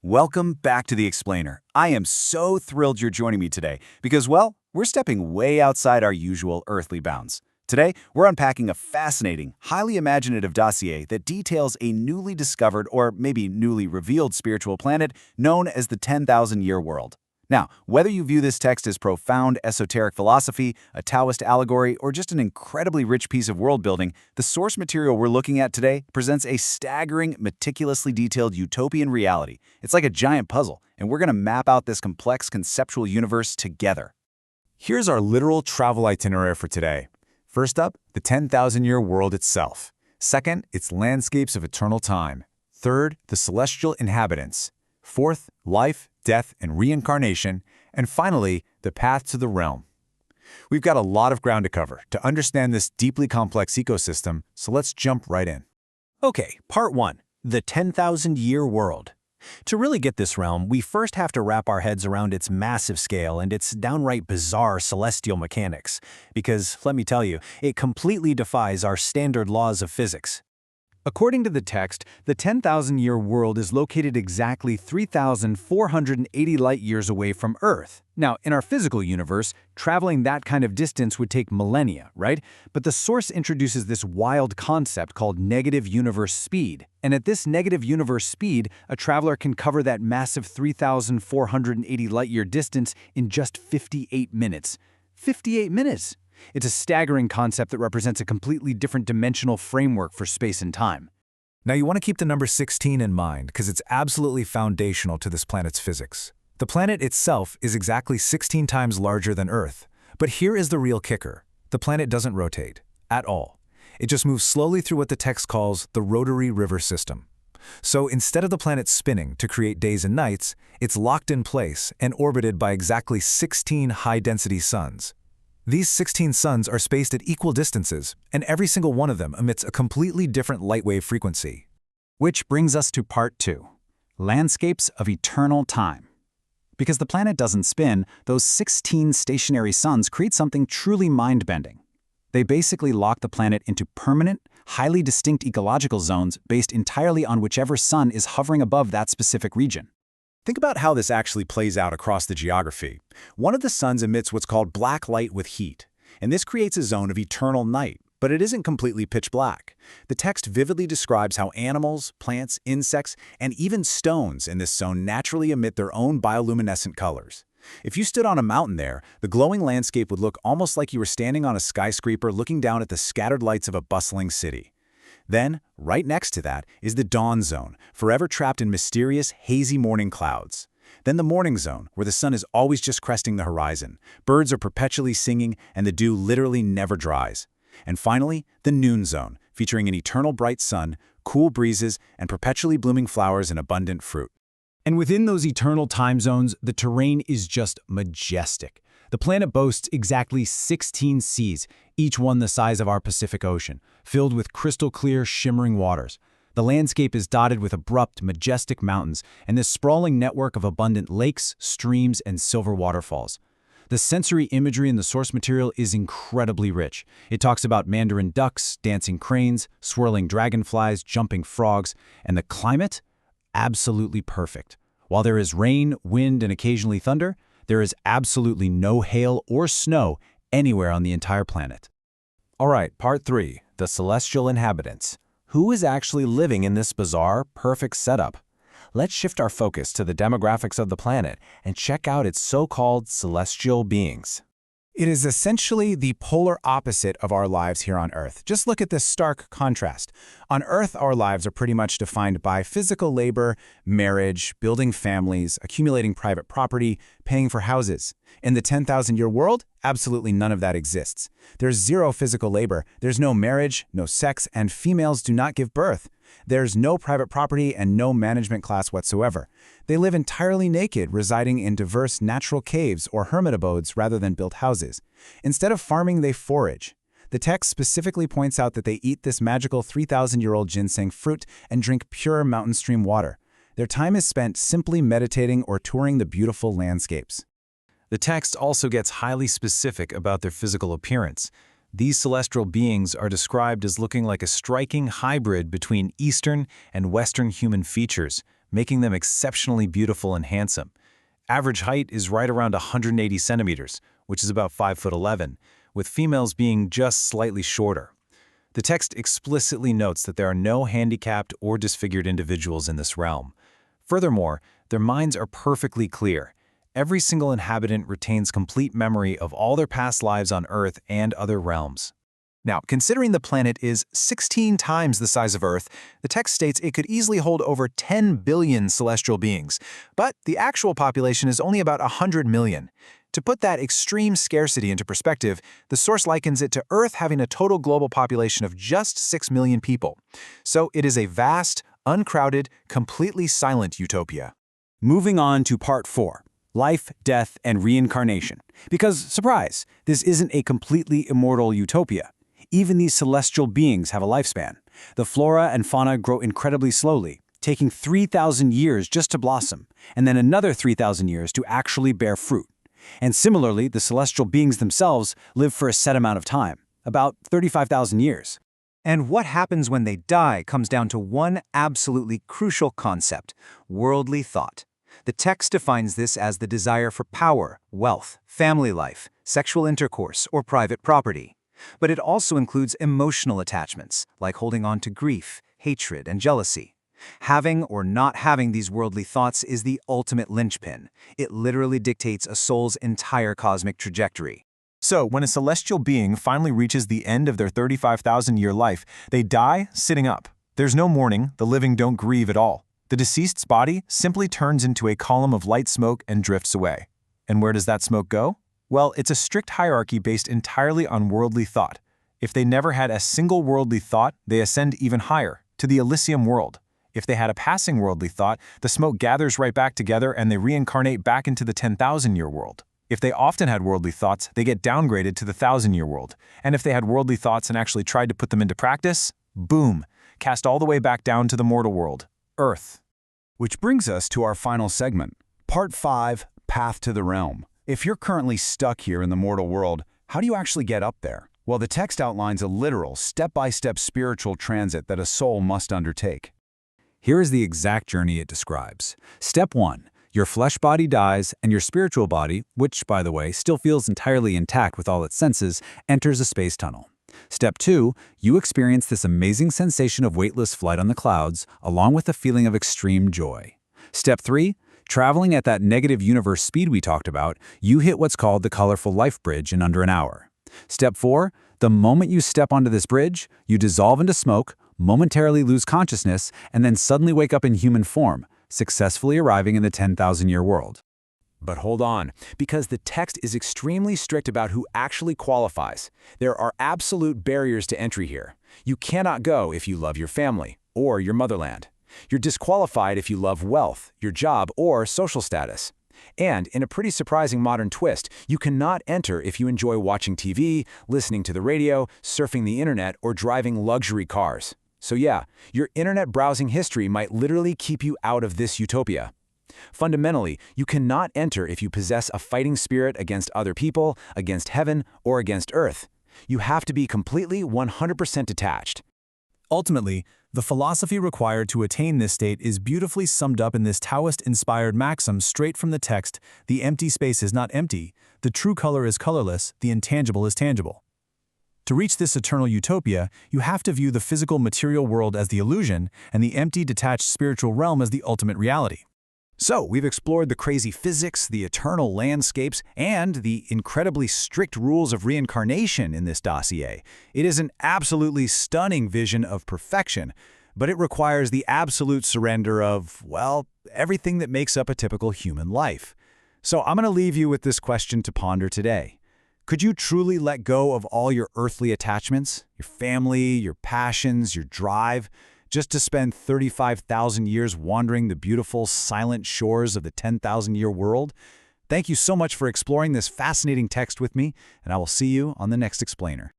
Welcome back to The Explainer. I am so thrilled you're joining me today because, well, we're stepping way outside our usual earthly bounds. Today, we're unpacking a fascinating, highly imaginative dossier that details a newly discovered or maybe newly revealed spiritual planet known as the 10,000-year world. Now, whether you view this text as profound esoteric philosophy, a Taoist allegory, or just an incredibly rich piece of world building, the source material we're looking at today presents a staggering, meticulously detailed utopian reality. It's like a giant puzzle, and we're going to map out this complex conceptual universe together. Here's our literal travel itinerary for today. First up, the 10,000-year world itself. Second, its landscapes of eternal time. Third, the celestial inhabitants. Fourth, life, death, and reincarnation. And finally, the path to the realm. We've got a lot of ground to cover to understand this deeply complex ecosystem, so let's jump right in. Okay, Part 1. The 10,000-year world. To really get this realm, we first have to wrap our heads around its massive scale and its downright bizarre celestial mechanics, because, let me tell you, it completely defies our standard laws of physics. According to the text, the 10,000-year world is located exactly 3,480 light-years away from Earth. Now, in our physical universe, traveling that kind of distance would take millennia, right? But the source introduces this wild concept called negative universe speed. And at this negative universe speed, a traveler can cover that massive 3,480 light-year distance in just 58 minutes. 58 minutes! It's a staggering concept that represents a completely different dimensional framework for space and time. Now you want to keep the number 16 in mind because it's absolutely foundational to this planet's physics. The planet itself is exactly 16 times larger than Earth. But here is the real kicker. The planet doesn't rotate at all. It just moves slowly through what the text calls the rotary river system. So instead of the planet spinning to create days and nights, it's locked in place and orbited by exactly 16 high-density suns. These 16 suns are spaced at equal distances, and every single one of them emits a completely different light wave frequency. Which brings us to Part 2. Landscapes of eternal time. Because the planet doesn't spin, those 16 stationary suns create something truly mind-bending. They basically lock the planet into permanent, highly distinct ecological zones based entirely on whichever sun is hovering above that specific region. Think about how this actually plays out across the geography. One of the suns emits what's called black light with heat, and this creates a zone of eternal night, but it isn't completely pitch black. The text vividly describes how animals, plants, insects, and even stones in this zone naturally emit their own bioluminescent colors. If you stood on a mountain there, the glowing landscape would look almost like you were standing on a skyscraper looking down at the scattered lights of a bustling city. Then, right next to that, is the dawn zone, forever trapped in mysterious, hazy morning clouds. Then the morning zone, where the sun is always just cresting the horizon. Birds are perpetually singing, and the dew literally never dries. And finally, the noon zone, featuring an eternal bright sun, cool breezes, and perpetually blooming flowers and abundant fruit. And within those eternal time zones, the terrain is just majestic. The planet boasts exactly 16 seas, each one the size of our Pacific Ocean, filled with crystal-clear, shimmering waters. The landscape is dotted with abrupt, majestic mountains and this sprawling network of abundant lakes, streams, and silver waterfalls. The sensory imagery in the source material is incredibly rich. It talks about mandarin ducks, dancing cranes, swirling dragonflies, jumping frogs, and the climate? Absolutely perfect. While there is rain, wind, and occasionally thunder, there is absolutely no hail or snow anywhere on the entire planet. All right, Part 3, the celestial inhabitants. Who is actually living in this bizarre, perfect setup? Let's shift our focus to the demographics of the planet and check out its so-called celestial beings. It is essentially the polar opposite of our lives here on Earth. Just look at this stark contrast. On Earth, our lives are pretty much defined by physical labor, marriage, building families, accumulating private property, paying for houses. In the 10,000-year world, absolutely none of that exists. There's zero physical labor, there's no marriage, no sex, and females do not give birth. There's no private property and no management class whatsoever. They live entirely naked, residing in diverse natural caves or hermit abodes rather than built houses. Instead of farming, they forage. The text specifically points out that they eat this magical 3,000-year-old ginseng fruit and drink pure mountain stream water. Their time is spent simply meditating or touring the beautiful landscapes. The text also gets highly specific about their physical appearance. These celestial beings are described as looking like a striking hybrid between Eastern and Western human features, making them exceptionally beautiful and handsome. Average height is right around 180 centimeters, which is about 5'11", with females being just slightly shorter. The text explicitly notes that there are no handicapped or disfigured individuals in this realm. Furthermore, their minds are perfectly clear. Every single inhabitant retains complete memory of all their past lives on Earth and other realms. Now, considering the planet is 16 times the size of Earth, the text states it could easily hold over 10 billion celestial beings, but the actual population is only about 100 million. To put that extreme scarcity into perspective, the source likens it to Earth having a total global population of just 6 million people. So it is a vast, uncrowded, completely silent utopia. Moving on to part 4. Life, death, and reincarnation. Because, surprise, this isn't a completely immortal utopia. Even these celestial beings have a lifespan. The flora and fauna grow incredibly slowly, taking 3,000 years just to blossom, and then another 3,000 years to actually bear fruit. And similarly, the celestial beings themselves live for a set amount of time, about 35,000 years. And what happens when they die comes down to one absolutely crucial concept: worldly thought. The text defines this as the desire for power, wealth, family life, sexual intercourse, or private property. But it also includes emotional attachments, like holding on to grief, hatred, and jealousy. Having or not having these worldly thoughts is the ultimate linchpin. It literally dictates a soul's entire cosmic trajectory. So, when a celestial being finally reaches the end of their 35,000-year life, they die sitting up. There's no mourning, the living don't grieve at all. The deceased's body simply turns into a column of light smoke and drifts away. And where does that smoke go? Well, it's a strict hierarchy based entirely on worldly thought. If they never had a single worldly thought, they ascend even higher, to the Elysium world. If they had a passing worldly thought, the smoke gathers right back together and they reincarnate back into the 10,000-year world. If they often had worldly thoughts, they get downgraded to the 1,000-year world. And if they had worldly thoughts and actually tried to put them into practice, boom, cast all the way back down to the mortal world, Earth. Which brings us to our final segment, Part 5, Path to the Realm. If you're currently stuck here in the mortal world, how do you actually get up there? Well, the text outlines a literal, step-by-step spiritual transit that a soul must undertake. Here is the exact journey it describes. Step 1. Your flesh body dies, and your spiritual body, which, by the way, still feels entirely intact with all its senses, enters a space tunnel. Step 2. You experience this amazing sensation of weightless flight on the clouds, along with a feeling of extreme joy. Step 3. Traveling at that negative universe speed we talked about, you hit what's called the colorful life bridge in under an hour. Step 4. The moment you step onto this bridge, you dissolve into smoke, momentarily lose consciousness, and then suddenly wake up in human form, successfully arriving in the 10,000-year world. But hold on, because the text is extremely strict about who actually qualifies. There are absolute barriers to entry here. You cannot go if you love your family or your motherland. You're disqualified if you love wealth, your job, or social status. And, in a pretty surprising modern twist, you cannot enter if you enjoy watching TV, listening to the radio, surfing the internet, or driving luxury cars. So yeah, your internet browsing history might literally keep you out of this utopia. Fundamentally, you cannot enter if you possess a fighting spirit against other people, against heaven, or against Earth. You have to be completely 100% detached. Ultimately, the philosophy required to attain this state is beautifully summed up in this Taoist-inspired maxim straight from the text: the empty space is not empty, the true color is colorless, the intangible is tangible. To reach this eternal utopia, you have to view the physical material world as the illusion and the empty, detached spiritual realm as the ultimate reality. So, we've explored the crazy physics, the eternal landscapes, and the incredibly strict rules of reincarnation in this dossier. It is an absolutely stunning vision of perfection, but it requires the absolute surrender of, well, everything that makes up a typical human life. So I'm going to leave you with this question to ponder today. Could you truly let go of all your earthly attachments, your family, your passions, your drive, just to spend 35,000 years wandering the beautiful, silent shores of the 10,000-year world? Thank you so much for exploring this fascinating text with me, and I will see you on the next explainer.